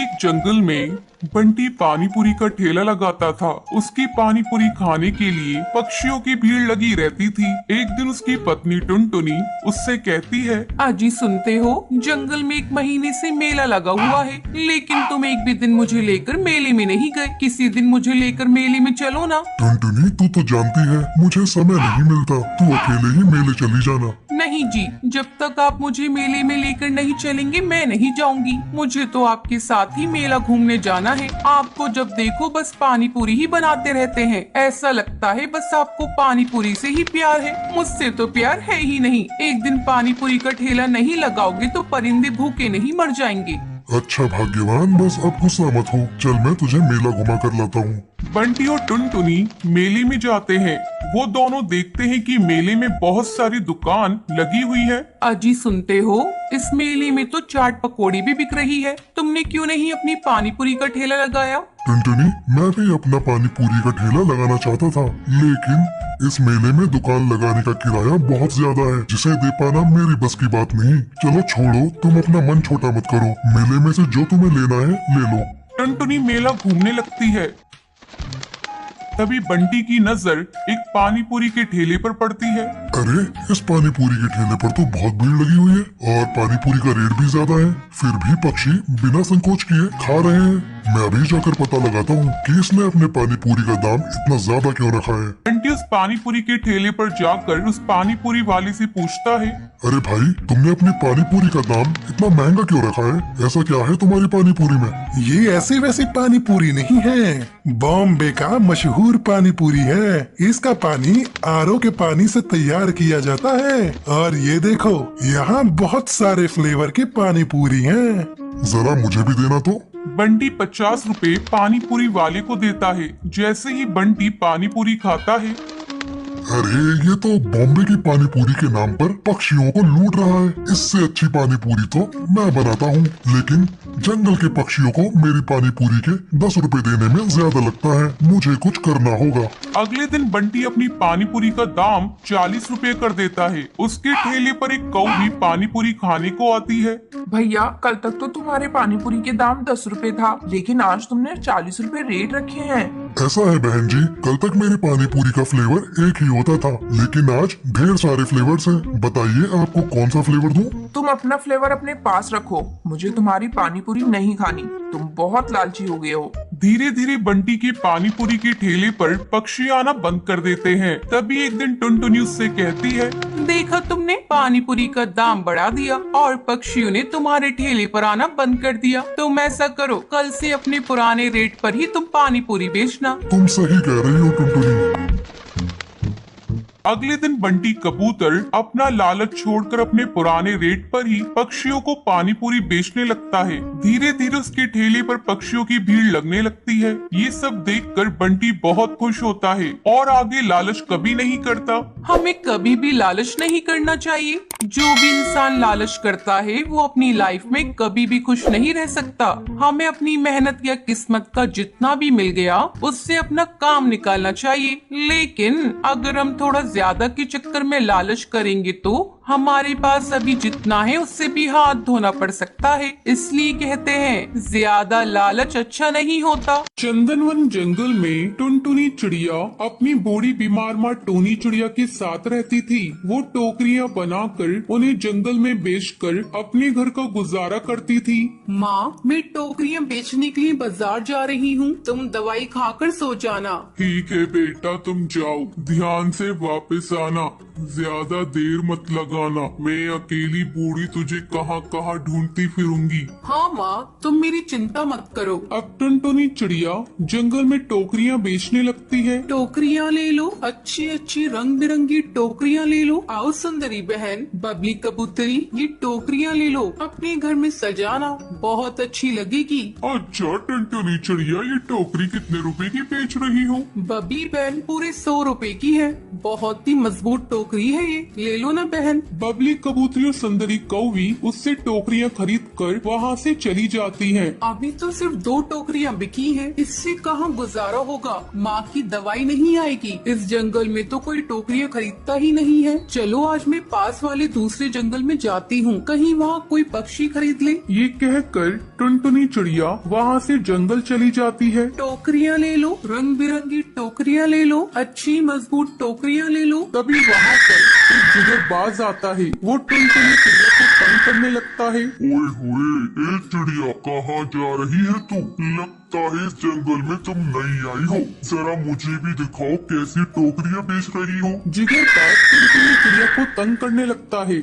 एक जंगल में बंटी पानी पूरी का ठेला लगाता था। उसकी पानी पूरी खाने के लिए पक्षियों की भीड़ लगी रहती थी। एक दिन उसकी पत्नी टुनटुनी उससे कहती है, अजी सुनते हो, जंगल में 1 महीने से मेला लगा हुआ है, लेकिन तुम एक भी दिन मुझे लेकर मेले में नहीं गए। किसी दिन मुझे लेकर मेले में चलो ना। टुनटुनी, तू तो जानती है मुझे समय नहीं मिलता, तू अकेले ही मेले चली जाना। नहीं जी, जब तक आप मुझे मेले में लेकर नहीं चलेंगे मैं नहीं जाऊंगी। मुझे तो आपके साथ ही मेला घूमने जाना है। आपको जब देखो बस पानी पूरी ही बनाते रहते हैं। ऐसा लगता है बस आपको पानी पूरी से ही प्यार है, मुझसे तो प्यार है ही नहीं। एक दिन पानी पूरी का ठेला नहीं लगाओगे तो परिंदे भूखे नहीं मर जाएंगे। अच्छा भाग्यवान, बस अब गुस्सा मत हो, चल मैं तुझे मेला घुमा कर लाता हूँ। बंटी और टुनटुनी मेले में जाते हैं। वो दोनों देखते हैं कि मेले में बहुत सारी दुकान लगी हुई है। अजी सुनते हो, इस मेले में तो चाट पकौड़ी भी बिक रही है। तुमने क्यों नहीं अपनी पानी पूरी का ठेला लगाया? टुनटुनी, मैं भी अपना पानी पूरी का ठेला लगाना चाहता था, लेकिन इस मेले में दुकान लगाने का किराया बहुत ज्यादा है, जिसे दे पाना मेरी बस की बात नहीं। चलो छोड़ो, तुम अपना मन छोटा मत करो, मेले में से जो तुम्हें लेना है ले लो। टुनटुनी मेला घूमने लगती है। तभी बंटी की नजर एक पानी पूरी के ठेले पर पड़ती है। अरे, इस पानी पूरी के ठेले पर तो बहुत भीड़ लगी हुई है और पानी पूरी का रेट भी ज्यादा है, फिर भी पक्षी बिना संकोच किए खा रहे हैं। मैं अभी जाकर पता लगाता हूँ कि इसने अपने पानी पूरी का दाम इतना ज्यादा क्यों रखा है। बंटी उस पानी पूरी के ठेले पर जाकर उस पानी पूरी वाले से पूछता है, अरे भाई, तुमने अपनी पानी पूरी का दाम इतना महंगा क्यों रखा है? ऐसा क्या है तुम्हारी पानी पूरी में? ये ऐसी वैसी पानी पूरी नहीं है, बॉम्बे का मशहूर पानी पूरी है। इसका पानी आरओ के पानी से तैयार किया जाता है और ये देखो, यहाँ बहुत सारे फ्लेवर की पानी पूरी हैं। जरा मुझे भी देना तो। बंटी 50 रुपए पानी पूरी वाले को देता है। जैसे ही बंटी पानी पूरी खाता है, अरे, ये तो बॉम्बे की पानी पूरी के नाम पर पक्षियों को लूट रहा है। इससे अच्छी पानी पूरी तो मैं बनाता हूँ, लेकिन जंगल के पक्षियों को मेरी पानी पूरी के 10 रुपए देने में ज्यादा लगता है। मुझे कुछ करना होगा। अगले दिन बंटी अपनी पानी पूरी का दाम 40 रुपए कर देता है। उसके ठेले पर एक कौ भी पानी पूरी खाने को आती है। भैया, कल तक तो तुम्हारे पानी पूरी के दाम 10 रुपए था, लेकिन आज तुमने 40 रुपए रेट रखे हैं। ऐसा है बहन जी, कल तक मेरी पानी पूरी का फ्लेवर एक ही होता था, लेकिन आज ढेर सारे फ्लेवर्स हैं। बताइए आपको कौन सा फ्लेवर दूं? तुम अपना फ्लेवर अपने पास रखो, मुझे तुम्हारी पानी पूरी नहीं खानी। तुम बहुत लालची हो गए हो। धीरे धीरे बंटी के पानी पूरी के ठेले पर पक्षी आना बंद कर देते हैं। तभी एक दिन टुनटुनी उससे कहती है, देखा तुमने, पानी पूरी का दाम बढ़ा दिया और पक्षियों ने तुम्हारे ठेले पर आना बंद कर दिया। तुम ऐसा करो, कल से अपने पुराने रेट पर ही तुम पानी पूरी बेचना। तुम सही कह रही हो टुनटुनी। अगले दिन बंटी कबूतर अपना लालच छोड़कर अपने पुराने रेट पर ही पक्षियों को पानी पूरी बेचने लगता है। धीरे धीरे उसके ठेले पर पक्षियों की भीड़ लगने लगती है। ये सब देखकर बंटी बहुत खुश होता है और आगे लालच कभी नहीं करता। हमें कभी भी लालच नहीं करना चाहिए। जो भी इंसान लालच करता है वो अपनी लाइफ में कभी भी खुश नहीं रह सकता। हमें अपनी मेहनत या किस्मत का जितना भी मिल गया उससे अपना काम निकालना चाहिए, लेकिन अगर हम थोड़ा ज्यादा के चक्कर में लालच करेंगे तो हमारे पास अभी जितना है उससे भी हाथ धोना पड़ सकता है। इसलिए कहते हैं, ज्यादा लालच अच्छा नहीं होता। चंदनवन जंगल में टुनटुनी चिड़िया अपनी बूढ़ी बीमार माँ टोनी चिड़िया के साथ रहती थी। वो टोकरियाँ बनाकर उन्हें जंगल में बेचकर अपने घर का गुजारा करती थी। माँ, मैं टोकरियाँ बेचने के लिए बाजार जा रही हूँ, तुम दवाई खाकर सो जाना। ठीक है बेटा, तुम जाओ, ध्यान से वापस आना, ज्यादा देर मत लगाना। मैं अकेली बूढ़ी तुझे कहाँ कहाँ ढूंढती फिरूंगी। हाँ माँ, तुम मेरी चिंता मत करो। अब टुनटुनी चिड़िया जंगल में टोकरियाँ बेचने लगती है। टोकरियाँ ले लो, अच्छी अच्छी रंग बिरंगी टोकरियाँ ले लो। आओ सुंदरी बहन, बबली कबूतरी, ये टोकरियाँ ले लो, अपने घर में सजाना, बहुत अच्छी लगेगी। अच्छा टुनटुनी चिड़िया, ये टोकरी कितने रुपए की बेच रही हो? बबली बहन पूरे 100 रुपए की है, बहुत ही मजबूत टोकरी टोकरी है ये, ले लो ना बहन। बबली कबूतरी और सुंदरी कौवी उससे टोकरियां खरीद कर वहाँ से चली जाती हैं। अभी तो सिर्फ 2 टोकरियां बिकी हैं, इससे कहाँ गुजारा होगा। माँ की दवाई नहीं आएगी। इस जंगल में तो कोई टोकरियां खरीदता ही नहीं है। चलो आज मैं पास वाले दूसरे जंगल में जाती हूँ, कहीं वहाँ कोई पक्षी खरीद ले। ये कहकर टुनटुनी चिड़िया वहाँ से जंगल चली जाती है। टोकरियां ले लो, रंग बिरंगी टोकरियां ले लो, अच्छी मजबूत टोकरियां ले लो। तभी वहाँ पर एक जिगरबाज आता है। वो टुनटुनी चिड़िया को तंग करने लगता है। ओए होए, ए चिड़िया, कहाँ जा रही है तू? लगता है इस जंगल में तुम नई आई हो। जरा मुझे भी दिखाओ कैसी टोकरियां बेच रही हो। जिगरबाज टुनटुनी चिड़िया को तंग करने लगता है।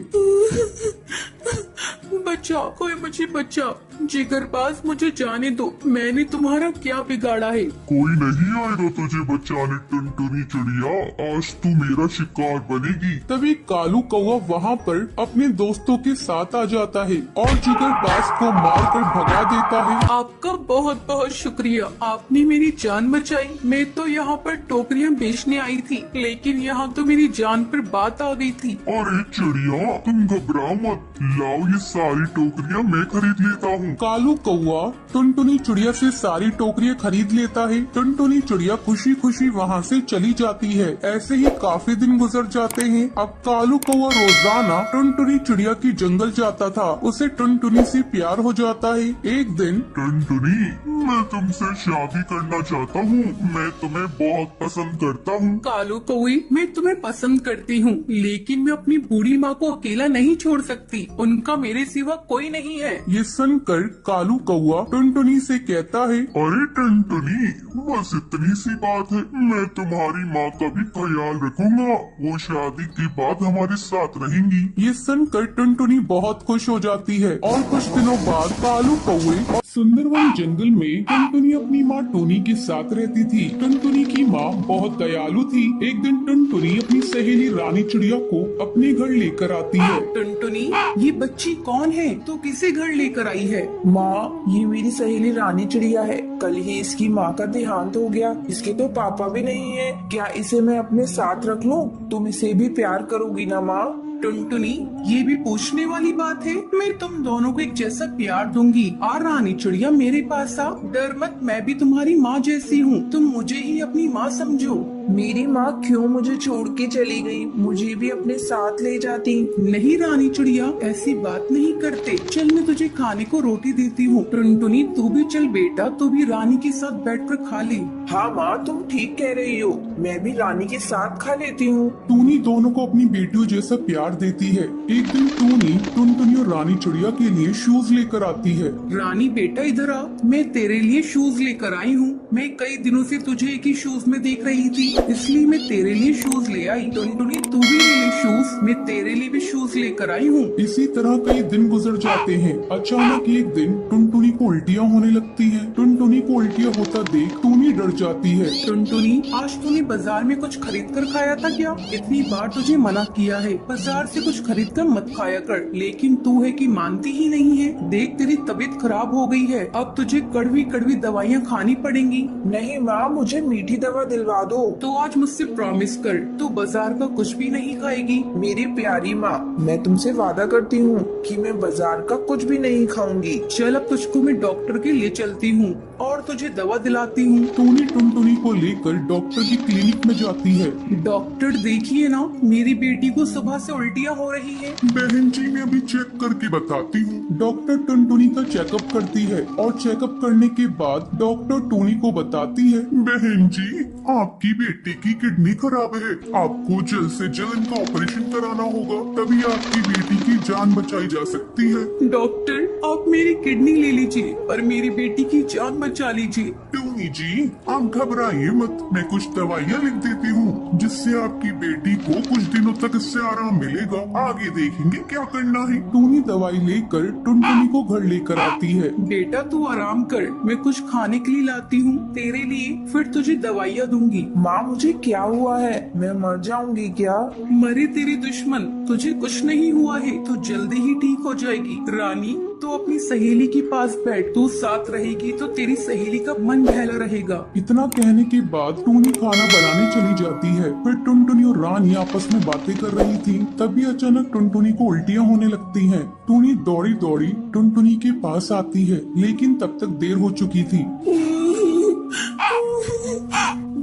बचाओ, कोई मुझे बचाओ। जिगरबाज मुझे जाने दो, मैंने तुम्हारा क्या बिगाड़ा है। कोई नहीं आएगा तुझे बचाने टुनटुनी चिड़िया, आज तू मेरा शिकार बनेगी। तभी कालू कौवा वहाँ पर अपने दोस्तों के साथ आ जाता है और जिगरबाज को मारकर भगा देता है। आपका बहुत बहुत शुक्रिया, आपने मेरी जान बचाई। मैं तो यहाँ पर टोकरियाँ बेचने आई थी, लेकिन यहाँ तो मेरी जान पर बात आ गई थी। अरे चिड़िया, तुम घबराओ मत, लाओ ये सारी टोकरियां मैं खरीद लेता हूँ। कालू कौवा टुनटुनी चिड़िया से सारी टोकरियां खरीद लेता है। टुनटुनी चिड़िया खुशी खुशी वहाँ से चली जाती है। ऐसे ही काफी दिन गुजर जाते हैं। अब कालू कौवा रोजाना टुनटुनी चिड़िया की जंगल जाता था। उसे टुनटुनी से प्यार हो जाता है। एक दिन टुनटुनी, मैं तुमसे शादी करना चाहता हूँ, मैं तुम्हें बहुत पसंद करता हूँ। कालू कौवी, मैं तुम्हें पसंद करती हूँ, लेकिन मैं अपनी बूढ़ी माँ को अकेला नहीं छोड़ सकती। उनका मेरे सिवा कोई नहीं है। ये सुनकर कालू कौवा टुनटुनी से कहता है, अरे टुनटुनी, बस इतनी सी बात है, मैं तुम्हारी माँ का भी ख्याल रखूंगा। वो शादी के बाद हमारे साथ रहेंगी। ये सुनकर टुनटुनी बहुत खुश हो जाती है। और कुछ दिनों बाद कालू कौवे और सुंदरवन जंगल में टुनटुनी अपनी माँ टोनी के साथ रहती थी। टुनटुनी की माँ बहुत दयालु थी। एक दिन टुनटुनी अपनी सहेली रानी चिड़िया को अपने घर लेकर आती है। टुनटुनी, ये बच्ची कौन है? तो किसे घर लेकर आई है? माँ, ये मेरी सहेली रानी चिड़िया है। कल ही इसकी माँ का देहांत हो गया। इसके तो पापा भी नहीं है। क्या इसे मैं अपने साथ रख लूं? तुम इसे भी प्यार करोगी ना माँ? टुनटुनी, ये भी पूछने वाली बात है। मैं तुम दोनों को एक जैसा प्यार दूंगी। और रानी चिड़िया, मेरे पास आ, डर मत, मैं भी तुम्हारी माँ जैसी हूँ। तुम मुझे ही अपनी माँ समझो। मेरी माँ क्यों मुझे छोड़ के चली गई? मुझे भी अपने साथ ले जाती। नहीं रानी चिड़िया, ऐसी बात नहीं करते। चल, मैं तुझे खाने को रोटी देती हूँ। टुनटुनी, तू भी चल बेटा, तू भी रानी के साथ बैठकर खा ले। हाँ माँ, तुम ठीक कह रही हो, मैं भी रानी के साथ खा लेती हूँ। टूनी दोनों को अपनी बेटियों जैसा प्यार देती है। एक दिन टूनी टुनटुनी और रानी चिड़िया के लिए शूज लेकर आती है। रानी बेटा इधर आ, मैं तेरे लिए शूज लेकर आई हूँ। मैं कई दिनों से तुझे एक ही शूज में देख रही थी, इसलिए मैं तेरे लिए शूज ले आई। टुनटुनी, तू भी ले ले शूज, मैं तेरे लिए भी शूज लेकर आई हूँ। इसी तरह कई दिन गुजर जाते हैं। अचानक एक दिन टुनटुनी को उल्टियाँ होने लगती हैं। टुनटुनी को उल्टियाँ होता देख टूनी डर जाती है। टुनटुनी, आज तूने बाजार में कुछ खरीद कर खाया था क्या? इतनी बार तुझे मना किया है, बाजार से कुछ खरीद कर मत खाया कर, लेकिन तू है कि मानती ही नहीं है। देख, तेरी तबीयत खराब हो गई है, अब तुझे कड़वी कड़वी दवाइयाँ खानी पड़ेंगी। नहीं माँ, मुझे मीठी दवा दिलवा दो। तो आज मुझसे प्रॉमिस कर, तू बाजार का कुछ भी नहीं खाएगी। मेरी प्यारी माँ, मैं तुमसे वादा करती हूँ कि मैं बाजार का कुछ भी नहीं खाऊंगी। चल, अब तुझको मैं डॉक्टर के लिए चलती हूँ और तुझे दवा दिलाती हूँ। टूनी टुनटुनी को लेकर डॉक्टर की क्लिनिक में जाती है। डॉक्टर, देखिए ना, मेरी बेटी को सुबह से उल्टियाँ हो रही है। बहन जी, मैं अभी चेक करके बताती हूँ। डॉक्टर टुनटुनी का चेकअप करती है और चेकअप करने के बाद डॉक्टर टूनी को बताती है, बहन जी, आपकी बेटी की किडनी खराब है, आपको जल्द से जल्द इनका ऑपरेशन कराना होगा, तभी आपकी बेटी की जान बचाई जा सकती है। डॉक्टर, आप मेरी किडनी ले लीजिए और मेरी बेटी की जान बचा लीजिए। टूनी जी, आप घबराइए मत, मैं कुछ दवाइयाँ लिख देती हूँ जिससे आपकी बेटी को कुछ दिनों तक इससे आराम मिलेगा। आगे देखेंगे क्या करना है। टूनी दवाई लेकर टुनटुनी को घर लेकर आती है। बेटा, तू आराम कर, मैं कुछ खाने के लिए लाती हूँ तेरे लिए, फिर तुझे दवाइयाँ दूंगी। माँ, मुझे क्या हुआ है? मैं मर जाऊंगी क्या? मरे तेरे दुश्मन, तुझे कुछ नहीं हुआ है, तू जल्दी ही ठीक हो जाएगी। रानी, तो अपनी सहेली के पास बैठ, तू साथ रहेगी तो तेरी सहेली का मन बहला रहेगा। इतना कहने के बाद टूनी खाना बनाने चली जाती है। फिर टुनटुनी और रानी आपस में बातें कर रही थी। तभी अचानक टुनटुनी को उल्टियां होने लगती हैं। टूनी दौड़ी दौड़ी टुनटुनी के पास आती है, लेकिन तब तक देर हो चुकी थी।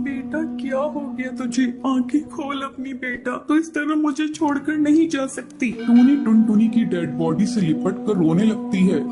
बेटा क्या हो गया तुझे? आंखें खोल अपनी बेटा, तो इस तरह मुझे छोड़कर नहीं जा सकती। टूनी टुनटुनी की डेड बॉडी से लिपट कर रोने लगती है।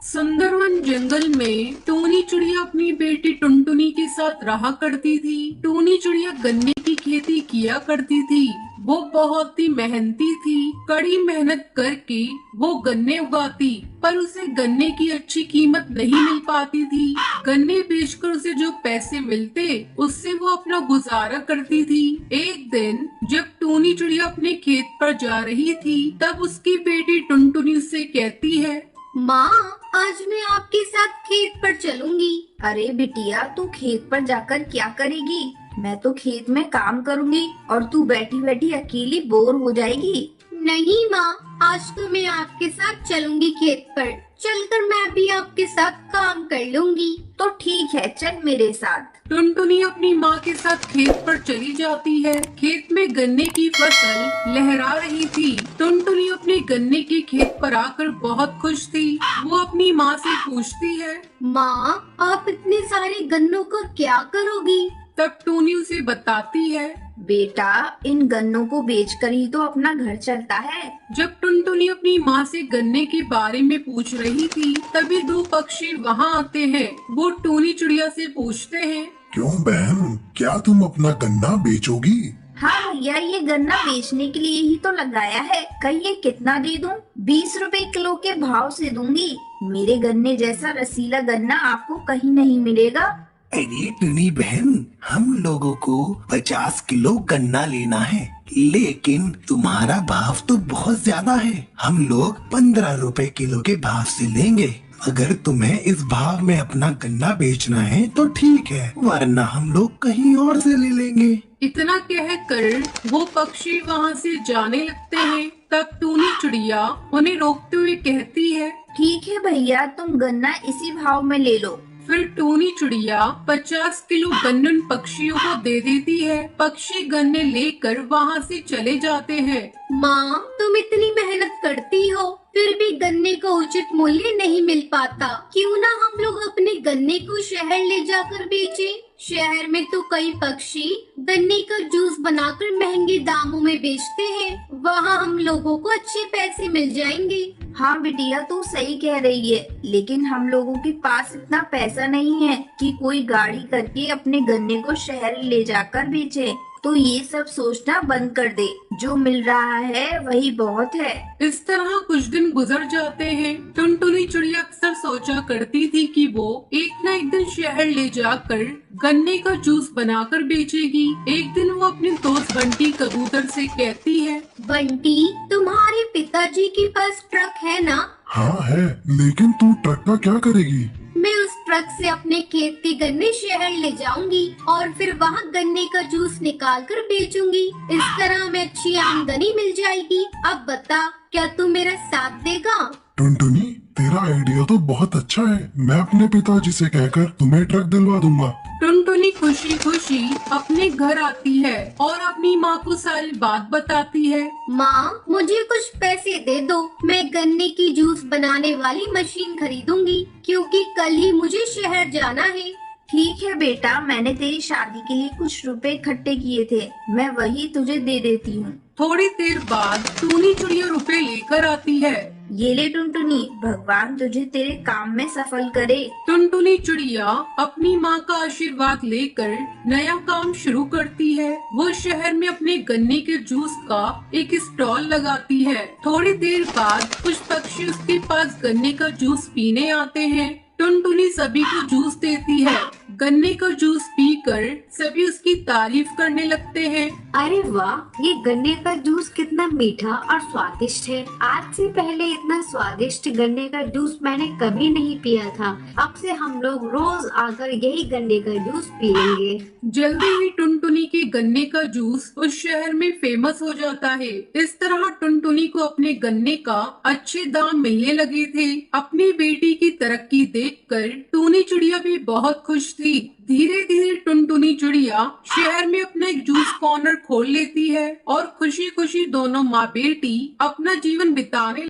सुंदरवन जंगल में टूनी चिड़िया अपनी बेटी टुनटुनी के साथ रहा करती थी। टूनी चिड़िया गन्ने की खेती किया करती थी। वो बहुत ही मेहनती थी। कड़ी मेहनत करके वो गन्ने उगाती, पर उसे गन्ने की अच्छी कीमत नहीं मिल पाती थी। गन्ने बेचकर उसे जो पैसे मिलते, उससे वो अपना गुजारा करती थी। एक दिन जब टूनी चिड़िया अपने खेत पर जा रही थी, तब उसकी बेटी टुनटुनी उससे कहती है, माँ, आज मैं आपके साथ खेत पर चलूंगी। अरे बिटिया, तू खेत पर जाकर क्या करेगी? मैं तो खेत में काम करूंगी और तू बैठी बैठी अकेली बोर हो जाएगी। नहीं माँ, आज तो मैं आपके साथ चलूंगी खेत पर। चलकर मैं भी आपके साथ काम कर लूंगी। तो ठीक है, चल मेरे साथ। टुनटुनी अपनी माँ के साथ खेत पर चली जाती है। खेत में गन्ने की फसल लहरा रही थी। टुनटुनी अपने गन्ने के खेत पर आकर बहुत खुश थी। वो अपनी माँ से पूछती है, माँ, आप इतने सारे गन्नों का क्या करोगी? तब टूनी उसे बताती है, बेटा, इन गन्नों को बेचकर ही तो अपना घर चलता है। जब टुनटुनी अपनी माँ से गन्ने के बारे में पूछ रही थी, तभी दो पक्षी वहाँ आते हैं। वो टूनी चिड़िया से पूछते हैं, क्यों बहन, क्या तुम अपना गन्ना बेचोगी? हाँ भैया, ये गन्ना बेचने के लिए ही तो लगाया है। कहिए कितना दे दूं? 20 रुपए किलो के भाव से दूंगी। मेरे गन्ने जैसा रसीला गन्ना आपको कहीं नहीं मिलेगा। अरे टुनी बहन, हम लोगों को 50 किलो गन्ना लेना है, लेकिन तुम्हारा भाव तो बहुत ज्यादा है। हम लोग 15 रुपए किलो के भाव से लेंगे। अगर तुम्हें इस भाव में अपना गन्ना बेचना है तो ठीक है, वरना हम लोग कहीं और से ले लेंगे। इतना कहकर वो पक्षी वहाँ से जाने लगते हैं। तब टूनी चिड़िया उन्हें रोकते हुए कहती है, ठीक है भैया, तुम गन्ना इसी भाव में ले लो। फिर टूनी चिड़िया 50 किलो गन्ने उन पक्षियों को दे देती है। पक्षी गन्ने लेकर वहाँ से चले जाते हैं। माँ, तुम इतनी मेहनत करती हो, फिर भी गन्ने का उचित मूल्य नहीं मिल पाता। क्यों ना हम लोग अपने गन्ने को शहर ले जाकर बेचें? शहर में तो कई पक्षी गन्ने का जूस बनाकर महंगे दामों में बेचते हैं। वहाँ हम लोगों को अच्छे पैसे मिल जाएंगे। हाँ बिटिया, तू सही कह रही है, लेकिन हम लोगों के पास इतना पैसा नहीं है कि कोई गाड़ी करके अपने गन्ने को शहर ले जाकर बेचे। तो ये सब सोचना बंद कर दे, जो मिल रहा है वही बहुत है। इस तरह कुछ दिन गुजर जाते हैं। टुनटुनी चिड़िया अक्सर सोचा करती थी कि वो एक न एक दिन शहर ले जाकर गन्ने का जूस बनाकर बेचेगी। एक दिन वो अपने दोस्त बंटी कबूतर से कहती है, बंटी, तुम्हारे पिताजी के पास ट्रक है ना? हाँ है, लेकिन तू ट्रक का क्या करेगी? मैं उस ट्रक से अपने खेत के गन्ने शहर ले जाऊंगी और फिर वहाँ गन्ने का जूस निकाल कर बेचूंगी। इस तरह हमें अच्छी आमदनी मिल जाएगी। अब बता, क्या तू मेरा साथ देगा? टुनटुनी, तेरा आइडिया तो बहुत अच्छा है। मैं अपने पिताजी से कहकर तुम्हें ट्रक दिलवा दूंगा। टुनटुनी खुशी खुशी अपने घर आती है और अपनी माँ को सारी बात बताती है। माँ, मुझे कुछ पैसे दे दो, मैं गन्ने की जूस बनाने वाली मशीन खरीदूंगी, क्योंकि कल ही मुझे शहर जाना है। ठीक है बेटा, मैंने तेरी शादी के लिए कुछ रुपए इकट्ठे किए थे, मैं वही तुझे दे देती हूँ। थोड़ी देर बाद टूनी चिड़िया रुपए लेकर आती है। ये ले टुनटुनी, भगवान तुझे तेरे काम में सफल करे। टुनटुनी चिड़िया अपनी माँ का आशीर्वाद लेकर नया काम शुरू करती है। वो शहर में अपने गन्ने के जूस का एक स्टॉल लगाती है। थोड़ी देर बाद कुछ पक्षी उसके पास गन्ने का जूस पीने आते हैं। टुनटुनी सभी को जूस देती है। गन्ने का जूस पीकर सभी उसकी तारीफ करने लगते हैं। अरे वाह, ये गन्ने का जूस कितना मीठा और स्वादिष्ट है। आज से पहले इतना स्वादिष्ट गन्ने का जूस मैंने कभी नहीं पिया था। अब से हम लोग रोज आकर यही गन्ने का जूस पियेंगे। जल्दी ही टुनटुनी के गन्ने का जूस उस शहर में फेमस हो जाता है। इस तरह टुनटुनी को अपने गन्ने का अच्छे दाम मिलने लगे थे। अपनी बेटी की तरक्की देखकर टूनी चिड़िया भी बहुत खुश थी। धीरे धीरे टुनटुनी चिड़िया शहर में अपना एक जूस कॉर्नर खोल लेती है और खुशी खुशी दोनों माँ बेटी अपना जीवन बिताने